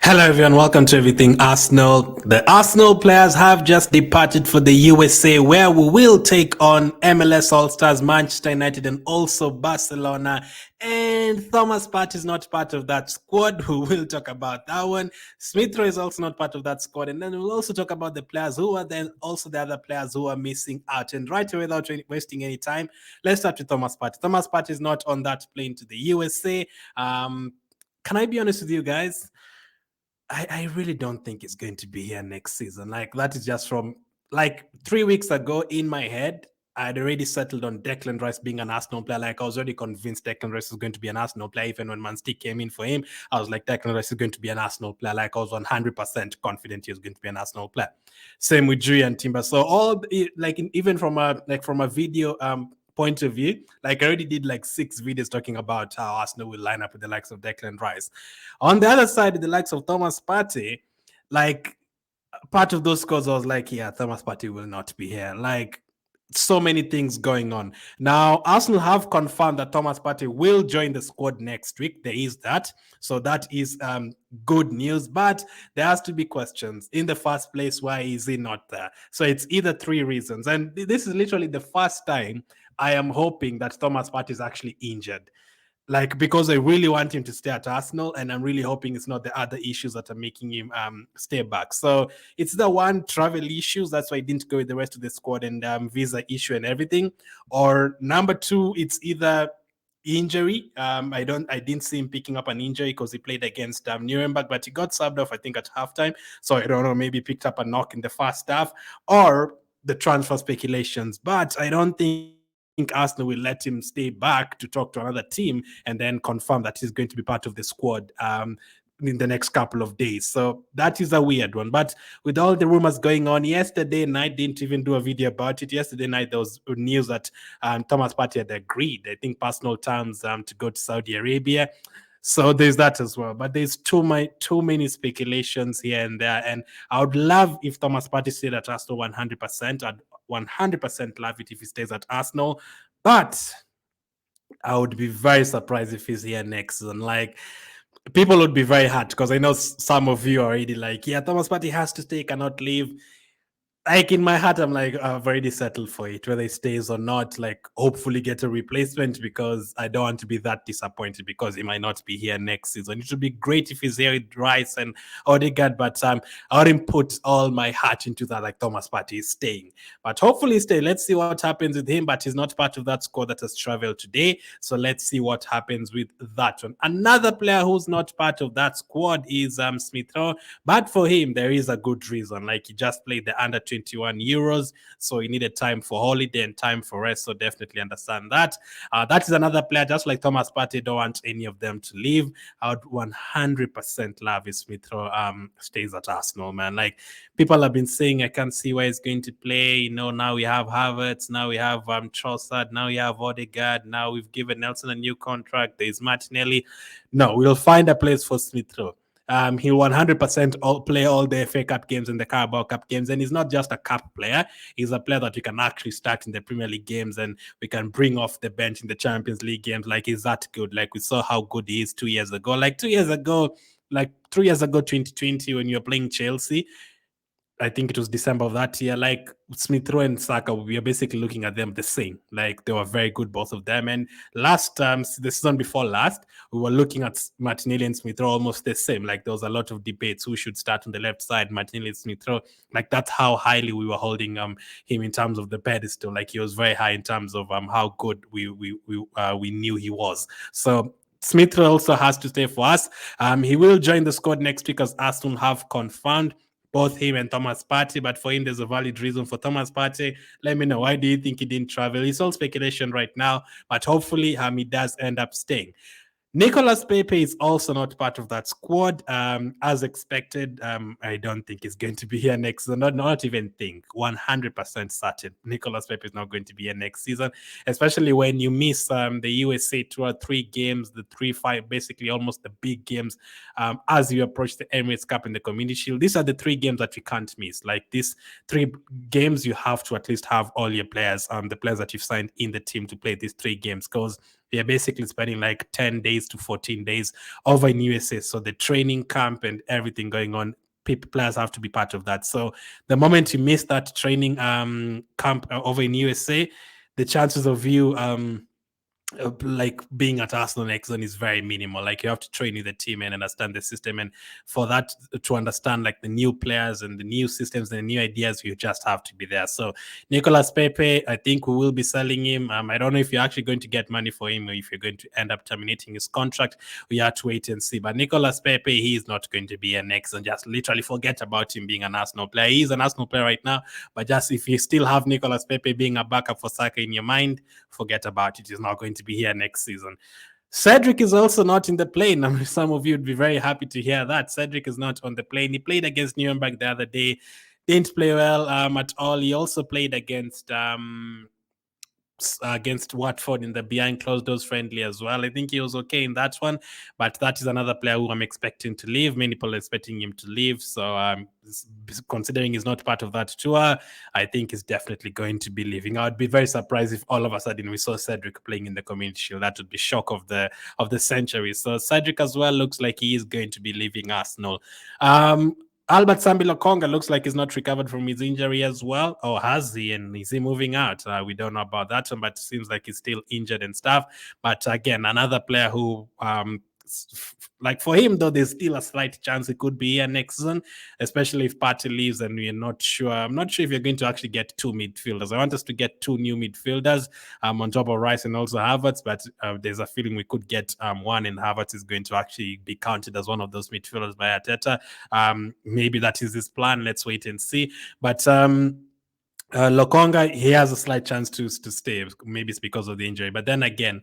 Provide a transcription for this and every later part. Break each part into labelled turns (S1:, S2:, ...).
S1: Hello everyone, welcome to Everything Arsenal. The Arsenal players have just departed for the USA where we will take on MLS All Stars, Manchester United and also Barcelona. And Thomas Partey is not part of that squad. We will talk about that one. Smith Rowe is also not part of that squad. And then we'll also talk about the players who are then also the other players who are missing out. And right away, without wasting any time, let's start with Thomas Partey. Thomas Partey is not on that plane to the USA. Can I be honest with you guys? I really don't think it's going to be here next season. Like, that is just from like 3 weeks ago in my head. I'd already settled on Declan Rice being an Arsenal player. Like, I was already convinced Declan Rice was going to be an Arsenal player. Even when Man City came in for him, I was like, Declan Rice is going to be an Arsenal player. Like, I was 100% confident he was going to be an Arsenal player. Same with Jurrien and Timber. So all even from a video point of view, like I already did like 6 videos talking about how Arsenal will line up with the likes of Declan Rice. On the other side, with the likes of Thomas Partey, like part of those scores, I was like, yeah, Thomas Partey will not be here. Like, so many things going on. Now, Arsenal have confirmed that Thomas Partey will join the squad next week. There is that. So that is good news. But there has to be questions. In the first place, why is he not there? So it's either 3 reasons. And this is literally the first time I am hoping that Thomas Partey is actually injured. Like, because I really want him to stay at Arsenal, and I'm really hoping it's not the other issues that are making him stay back. So it's the one, travel issues. That's why I didn't go with the rest of the squad, and visa issue and everything. Or number 2, it's either injury. I didn't see him picking up an injury because he played against Nuremberg, but he got subbed off, I think, at halftime. So I don't know, maybe picked up a knock in the first half, or the transfer speculations. But I don't think Arsenal will let him stay back to talk to another team and then confirm that he's going to be part of the squad in the next couple of days. So that is a weird one. But with all the rumors going on, yesterday night, didn't even do a video about it. Yesterday night, there was news that Thomas Partey had agreed, I think personal terms, to go to Saudi Arabia. So there's that as well. But there's too many speculations here and there. And I would love if Thomas Partey stayed at Arsenal 100%. I'd 100% love it if he stays at Arsenal. But I would be very surprised if he's here next season. Like, people would be very hurt because I know some of you are already like, yeah, Thomas Partey has to stay, cannot leave. Like, in my heart, I'm like, I've already settled for it, whether he stays or not. Like, hopefully get a replacement, because I don't want to be that disappointed because he might not be here next season. It would be great if he's here with Reiss and Odegaard, but I wouldn't put all my heart into that. Like, Thomas Partey is staying, but hopefully stay. Let's see what happens with him, but he's not part of that squad that has traveled today. So let's see what happens with that one. Another player who's not part of that squad is Smith Rowe, but for him, there is a good reason. Like, he just played the under 21 Euros, so he needed time for holiday and time for rest. So definitely understand that. That is another player, just like Thomas Partey. Don't want any of them to leave. I would 100% love if Smith Rowe stays at Arsenal, man. Like, people have been saying, I can't see where he's going to play. You know, now we have Havertz, now we have Trossard, now we have Odegaard, now we've given Nelson a new contract. There's Martinelli. No, we'll find a place for Smith Rowe. He'll 100% play all the FA Cup games and the Carabao Cup games. And he's not just a cup player. He's a player that we can actually start in the Premier League games and we can bring off the bench in the Champions League games. Like, he's that good. Like, we saw how good he is 2 years ago. Like, 2 years ago, 2020, when you're playing Chelsea, I think it was December of that year, like, Smith Rowe and Saka, we are basically looking at them the same. Like, they were very good, both of them. And last the season before last, we were looking at Martinelli and Smith Rowe almost the same. Like, there was a lot of debates who should start on the left side, Martinelli and Smith Rowe. Like, that's how highly we were holding him in terms of the pedestal. Like, he was very high in terms of how good we knew he was. So Smith Rowe also has to stay for us. He will join the squad next week, as Arsenal have confirmed both him and Thomas Partey. But for him, there's a valid reason. For Thomas Partey, let me know, why do you think he didn't travel? It's all speculation right now, but hopefully he does end up staying. Nicolas Pepe is also not part of that squad, as expected. I don't think he's going to be here next season. Not even think. 100% certain. Nicolas Pepe is not going to be here next season, especially when you miss the USA 2 or 3 games, the 3-5, basically almost the big games, as you approach the Emirates Cup and the Community Shield. These are the 3 games that you can't miss. Like, these 3 games, you have to at least have all your players, the players that you've signed in the team, to play these 3 games, because They're basically spending like 10 days to 14 days over in USA. So the training camp and everything going on, players have to be part of that. So the moment you miss that training camp over in USA, the chances of you like being at Arsenal next zone is very minimal. Like you have to train with the team and understand the system, and for that to understand like the new players and the new systems and the new ideas, you just have to be there. So Nicolas Pepe, I think we will be selling him. I don't know if you're actually going to get money for him or if you're going to end up terminating his contract. We have to wait and see. But Nicolas Pepe, he is not going to be a next zone. Just literally forget about him being an Arsenal player. He is an Arsenal player right now, but just if you still have Nicolas Pepe being a backup for Saka in your mind, forget about it. He's not going to be here next season. Cedric is also not in the plane. I mean, some of you would be very happy to hear that. Cedric is not on the plane. He played against Nuremberg the other day. Didn't play well at all. He also played against Watford in the behind closed doors friendly as well. I think he was okay in that one, but that is another player who I'm expecting to leave. Many people are expecting him to leave. So considering he's not part of that tour, I think he's definitely going to be leaving. I would be very surprised if all of a sudden we saw Cedric playing in the Community Shield. That would be shock of the century. So Cedric as well looks like he is going to be leaving Arsenal. Albert Sambi Lokonga looks like he's not recovered from his injury as well. Or has he? And is he moving out? We don't know about that one, but it seems like he's still injured and stuff. But again, another player who like for him, though, there's still a slight chance he could be here next season, especially if Partey leaves and we're not sure. I'm not sure if you're going to actually get two midfielders. I want us to get two new midfielders on top of Reiss and also Havertz, but there's a feeling we could get one, and Havertz is going to actually be counted as one of those midfielders by Arteta. Maybe that is his plan. Let's wait and see. But Lokonga, he has a slight chance to stay. Maybe it's because of the injury, but then again,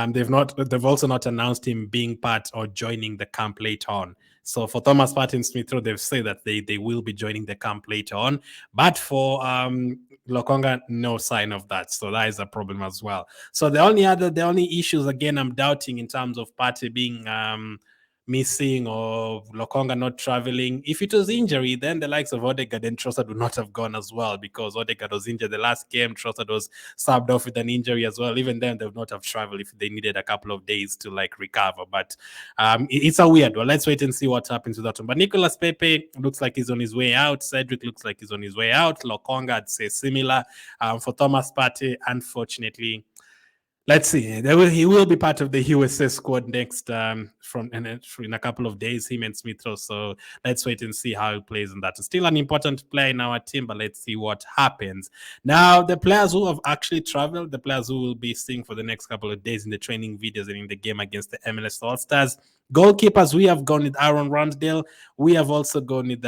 S1: they've also not announced him being part or joining the camp later on. So for Thomas Partey and Smith Rowe, they've said that they will be joining the camp later on. But for Lokonga, no sign of that. So that is a problem as well. So the only issues, again, I'm doubting in terms of Partey being missing or Lokonga not traveling. If it was injury, then the likes of Odegaard and Trossard would not have gone as well, because Odegaard was injured the last game. Trossard was subbed off with an injury as well. Even then, they would not have traveled if they needed a couple of days to like recover. But it's a weird one. Let's wait and see what happens with that one. But Nicolas Pepe looks like he's on his way out. Cedric looks like he's on his way out. Lokonga, I'd say similar. For Thomas Partey, unfortunately, let's see. He will be part of the USA squad next in a couple of days, him and Smith Rowe. So let's wait and see how he plays in that. Still an important player in our team, but let's see what happens. Now, the players who have actually traveled, the players who will be seeing for the next couple of days in the training videos and in the game against the MLS All Stars. Goalkeepers, we have gone with Aaron Ramsdale. We have also gone with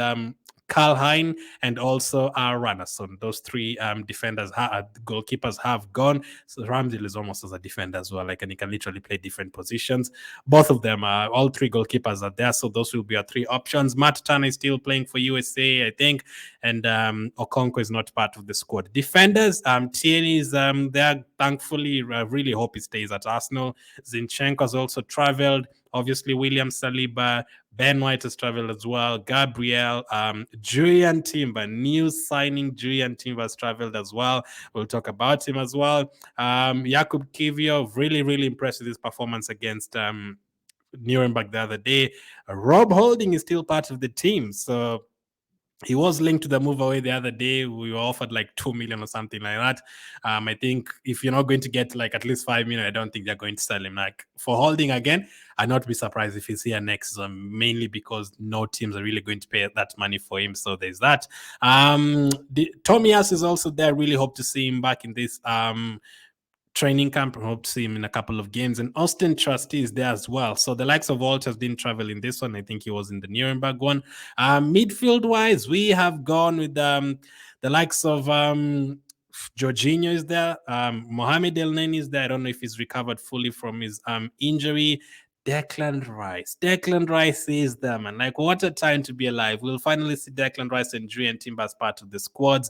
S1: Karl Hein and also Rannason. Those three goalkeepers have gone. So Ramsdale is almost as a defender as well. Like, and he can literally play different positions. Both of them, all three goalkeepers are there. So those will be our three options. Matt Turner is still playing for USA, I think. And Okonkwo is not part of the squad. Defenders, Tierney is there. Thankfully, really hope he stays at Arsenal. Zinchenko has also traveled. Obviously, William Saliba, Ben White has traveled as well. Gabriel, Jurrien Timber, new signing Jurrien Timber has traveled as well. We'll talk about him as well. Jakub Kiwior, really, really impressed with his performance against Nuremberg the other day. Rob Holding is still part of the team. So he was linked to the move away the other day. We were offered like 2 million or something like that. I think if you're not going to get like at least 5 million, I don't think they're going to sell him. Like for Holding again, I'd not be surprised if he's here next season, mainly because no teams are really going to pay that money for him. So there's that. Tomias is also there. Really hope to see him back in this training camp. I hope to see him in a couple of games. And Austin Trustee is there as well. So the likes of Walters didn't travel in this one. I think he was in the Nuremberg one. Midfield-wise, we have gone with the likes of Jorginho is there. Mohamed El Neni is there. I don't know if he's recovered fully from his injury. Declan Reiss. Declan Reiss is there, man. Like, what a time to be alive. We'll finally see Declan Reiss and Jurrien Timber as part of the squads.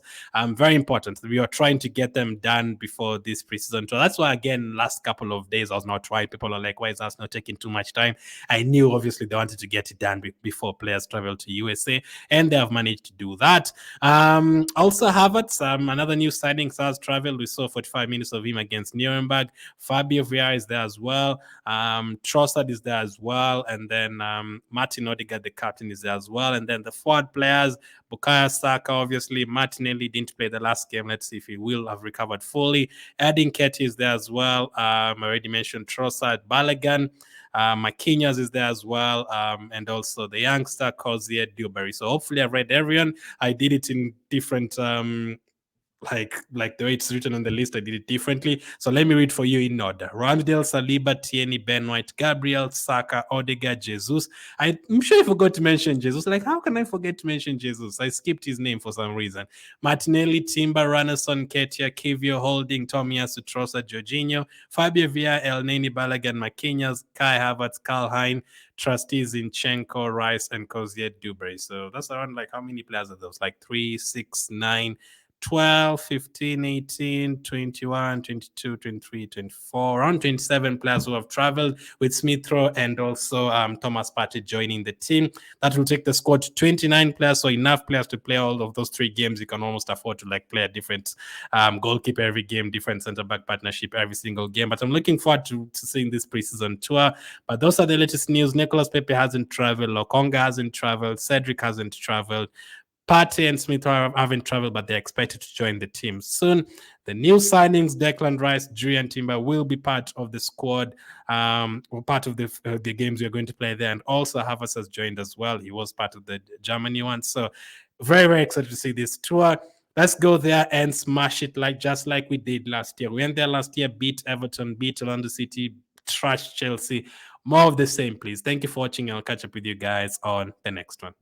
S1: Very important. We are trying to get them done before this preseason tour. That's why, again, last couple of days I was not trying. People are like, why is Arsenal taking too much time? I knew, obviously, they wanted to get it done before players travel to USA, and they have managed to do that. Also, Havertz, another new signing, has traveled. We saw 45 minutes of him against Nuremberg. Fabio Vieira is there as well. Trossard is there as well. And then Martin Odegaard, the captain, is there as well. And then the forward players, Bukayo Saka, obviously. Martinelli didn't play the last game. Let's see if he will have recovered fully. Edin Ketty is there as well. I already mentioned Trossard. Balogun. Marquinhos is there as well, and also the youngster Cozier Dewberry. So hopefully I read everyone. I did it in different like the way it's written on the list, I did it differently. So let me read for you in order. Ramsdale, Saliba, Tierney, Ben White, Gabriel, Saka, Odegaard, Jesus. I'm sure I forgot to mention Jesus. Like, how can I forget to mention Jesus? I skipped his name for some reason. Martinelli, Timber, Ranasson, Ketia, Kivio, Holding, Tomiyasu, Trossard, Jorginho, Fabio Villa, El Neni, Balogun, Marquinhos, Kai Havertz, Karl Hein, Trustees Zinchenko, Reiss, and Cozier Dewberry. So that's around, like, how many players are those? Like 3, 6, 9, 12, 15, 18, 21, 22, 23, 24, around 27 players who have traveled, with Smith Rowe and also Thomas Partey joining the team. That will take the squad to 29 players, so enough players to play all of those 3 games. You can almost afford to, like, play a different goalkeeper every game, different centre-back partnership every single game. But I'm looking forward to seeing this preseason tour. But those are the latest news. Nicolas Pepe hasn't traveled. Lokonga hasn't traveled. Cedric hasn't traveled. Partey and Smith haven't traveled, but they're expected to join the team soon. The new signings, Declan Reiss, Jurrien Timber, will be part of the squad, or part of the games we're going to play there. And also Havertz has joined as well. He was part of the Germany one. So very, very excited to see this tour. Let's go there and smash it, just like we did last year. We went there last year, beat Everton, beat London City, trashed Chelsea. More of the same, please. Thank you for watching. I'll catch up with you guys on the next one.